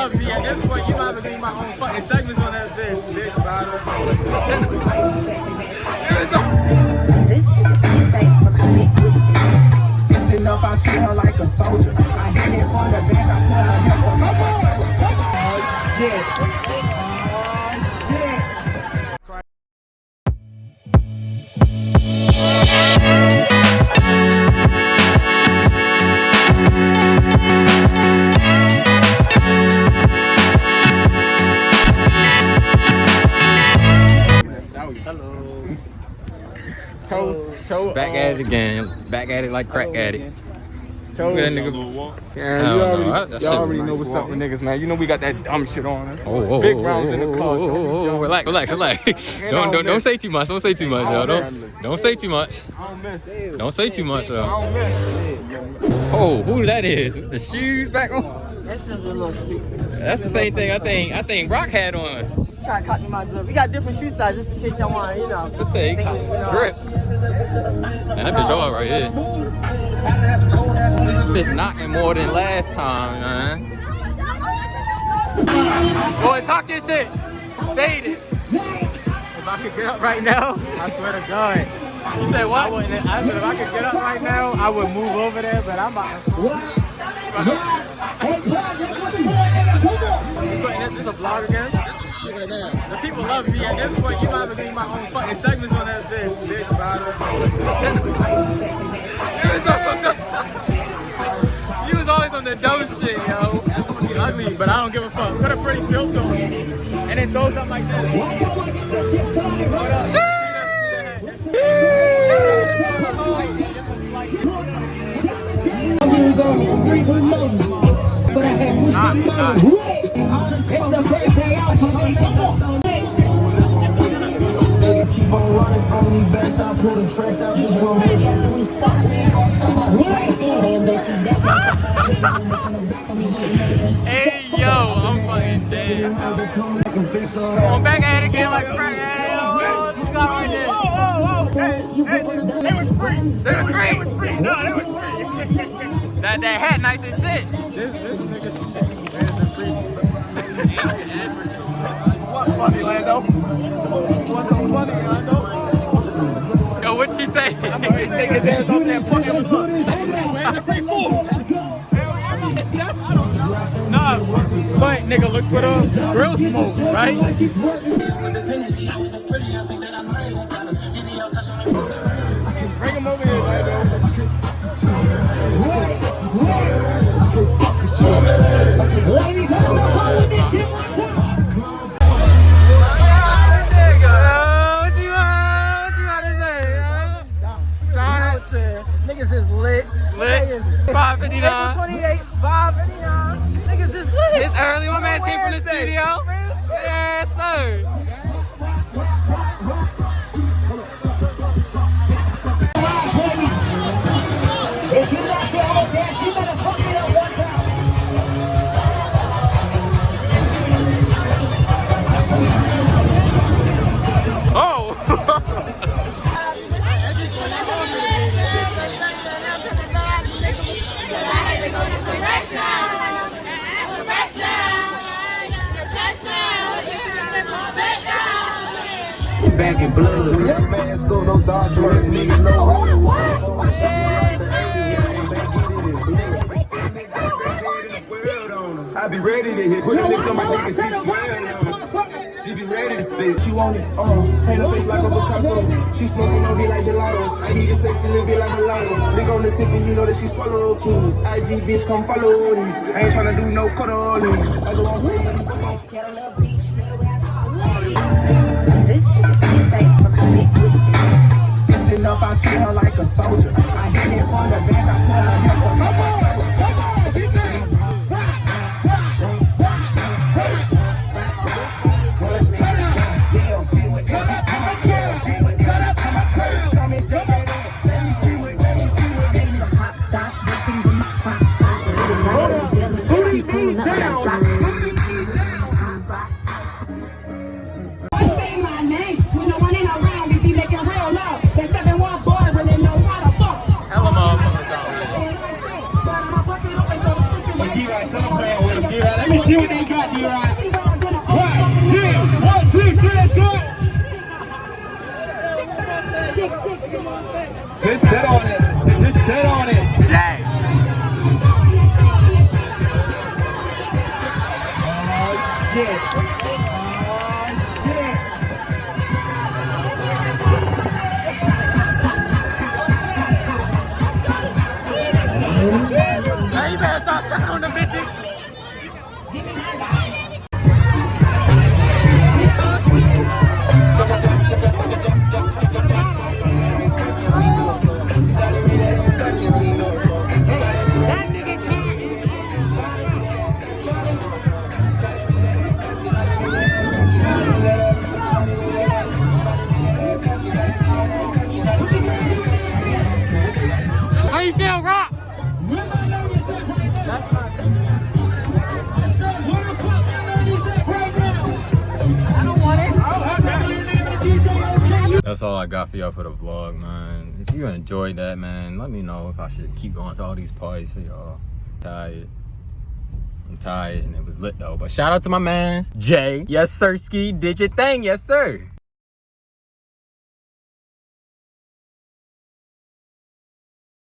love me. At this point, you might have to give my own fucking segments on that bitch. Big bottle. Listen up, I treat her like a soldier. I hit it from the back, I put her neck on my back. Oh, shit. Back at it again. Back at it like crack at it. Told that you. nigga. Yeah, you already know what's up with niggas, man. You know we got that dumb shit on us. Big rounds in the car. Relax. Don't say too much. Don't say too much, yo. Don't say too much. Don't say too much, yo. Oh, who that is? The shoes back on? That's just a little stupid. That's the same thing I think Brock had on. Try to copy my drip. We got different shoe sizes just in case y'all want, you know. Just say drip. Man, that bitch hard right here. Bitch knocking more than last time, man. Boy, talk your shit. Fade it. If I could get up right now, I swear to God. You said what? I said if I could get up right now, I would move over there, but I'm about to. This is a vlog again? The people love me. At this point, you might have to give my own fucking segments on that bitch. Big bottle. You was always on the dumb shit, yo. That's gonna be ugly, but I don't give a fuck. Put a pretty filter on it. And then throw something like this. It's the first day out for me. Keep on running from these backs. I pull the tracks out this room. Hey yo, I'm fucking dead. Come on, back at it again like a crack ass. What you got right there? They was free. They was free. No, they was free. That hat nice as shit. This nigga What funny, Lando? What's so funny, Lando? Yo, what'd she say? I'm gonna take his ass off that fucking floor. Where's the free food? Nah, but nigga, look for the grill smoke, right? Bring him over here, Lando. Niggas is lit. Lit. 5:59. April 28, 5:59. Niggas is lit. It's early. My man came from the studio. Yes, sir. If you got your own dance, you better fuck it up one time. Oh. Back in blood. That man stole no dark shorts, niggas know who it was. I be ready to hit. Put the lips on my dick and she swear. She be ready to spit. She want it, paint her face like a Picasso. She smoking on me like gelato. I need to say she live it like mulatto. Lick on the tip and you know that she swallow keys. IG bitch come follow these. I ain't tryna do no cuddling. I go on Listen up, I treat her like a soldier. I hit it from the back, I put her neck on my back. That's all I got for y'all for the vlog, man. If you enjoyed that, man, let me know if I should keep going to all these parties for y'all. I'm tired and it was lit though. But shout out to my man, Jay. Yes, sir, Ski. Did your thing. Yes, sir.